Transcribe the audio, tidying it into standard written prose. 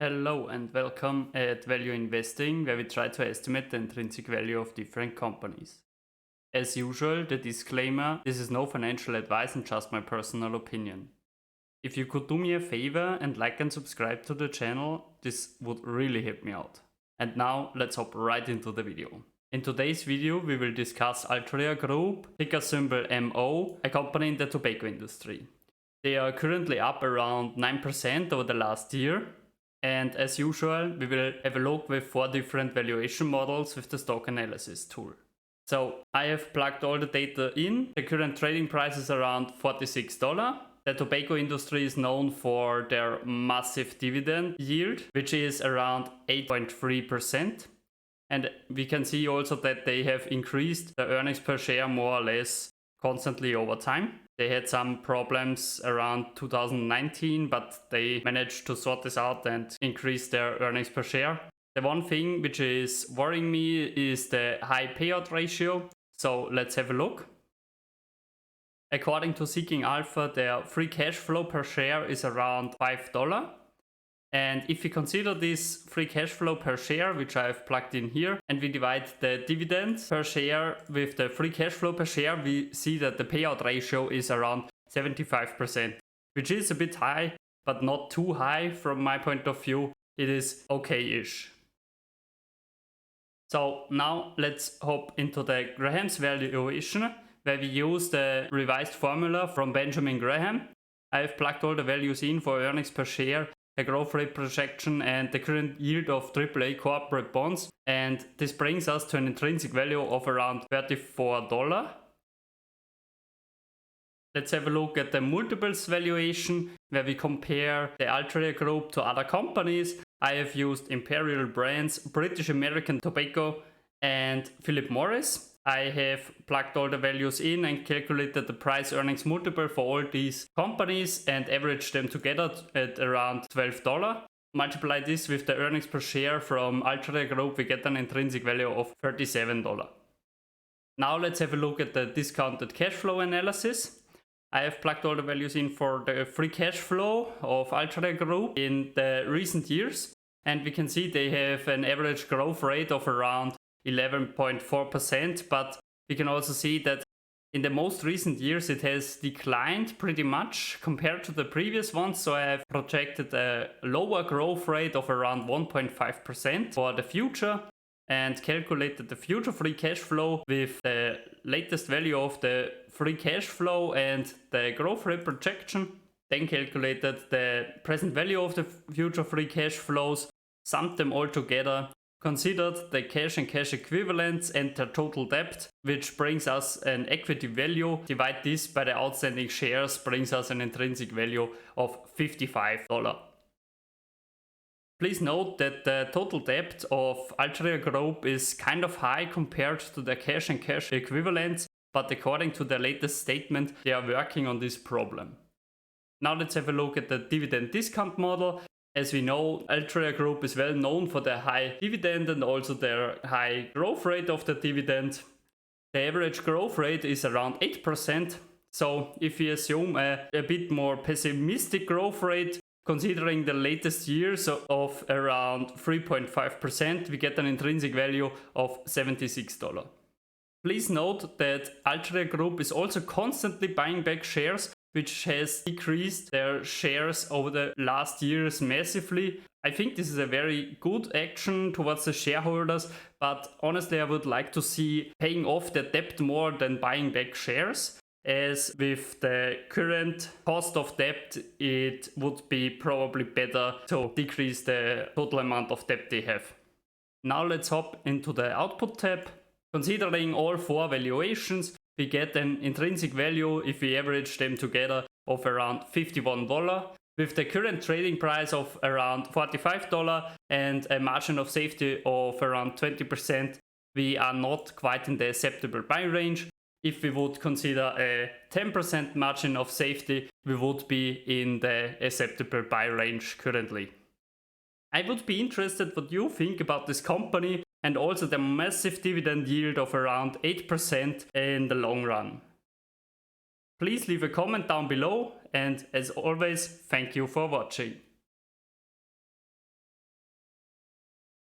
Hello and welcome at Value Investing, where we try to estimate the intrinsic value of different companies. As usual, the disclaimer: this is no financial advice and just my personal opinion. If you could do me a favor and like and subscribe to the channel, this would really help me out. And now let's hop right into the video. In today's video we will discuss Altria Group, ticker symbol MO, a company in the tobacco industry. They are currently up around 9% over the last year. And as usual, we will have a look with 4 different valuation models with the stock analysis tool. So I have plugged all the data in. The current trading price is around $46. The tobacco industry is known for their massive dividend yield, which is around 8.3%. And we can see also that they have increased the earnings per share more or less constantly over time. They had some problems around 2019, but they managed to sort this out and increase their earnings per share. The one thing which is worrying me is the high payout ratio. So let's have a look. According to Seeking Alpha, their free cash flow per share is around $5. And if we consider this free cash flow per share, which I have plugged in here, and we divide the dividend per share with the free cash flow per share, we see that the payout ratio is around 75%, which is a bit high, but not too high from my point of view. It is okay-ish. So now let's hop into the Graham's valuation, where we use the revised formula from Benjamin Graham. I have plugged all the values in for earnings per share, a growth rate projection, and the current yield of AAA corporate bonds, and this brings us to an intrinsic value of around $34. Let's have a look at the multiples valuation, where we compare the Altria Group to other companies. I have used Imperial Brands, British American Tobacco, and Philip Morris. I have plugged all the values in and calculated the price earnings multiple for all these companies and averaged them together at around $12. Multiply this with the earnings per share from Altria Group, we get an intrinsic value of $37. Now let's have a look at the discounted cash flow analysis. I have plugged all the values in for the free cash flow of Altria Group in the recent years, and we can see they have an average growth rate of around 11.4%, but we can also see that in the most recent years it has declined pretty much compared to the previous ones. So I have projected a lower growth rate of around 1.5% for the future and calculated the future free cash flow with the latest value of the free cash flow and the growth rate projection. Then calculated the present value of the future free cash flows, summed them all together, considered the cash and cash equivalents and their total debt, which brings us an equity value. Divide this by the outstanding shares, brings us an intrinsic value of $55. Please note that the total debt of Altria Group is kind of high compared to the cash and cash equivalents, but according to the latest statement, they are working on this problem. Now let's have a look at the dividend discount model. As we know, Altria Group is well known for their high dividend and also their high growth rate of the dividend. The average growth rate is around 8%. So if we assume a bit more pessimistic growth rate, considering the latest years of around 3.5%, we get an intrinsic value of $76. Please note that Altria Group is also constantly buying back shares, which has decreased their shares over the last years massively. I think this is a very good action towards the shareholders, but honestly I would like to see paying off the debt more than buying back shares, as with the current cost of debt it would be probably better to decrease the total amount of debt they have. Now let's hop into the output tab. Considering all 4 valuations, we get an intrinsic value, if we average them together, of around $51. With the current trading price of around $45 and a margin of safety of around 20%, we are not quite in the acceptable buy range. If we would consider a 10% margin of safety, we would be in the acceptable buy range currently. I would be interested what you think about this company and also the massive dividend yield of around 8% in the long run. Please leave a comment down below, and as always, thank you for watching.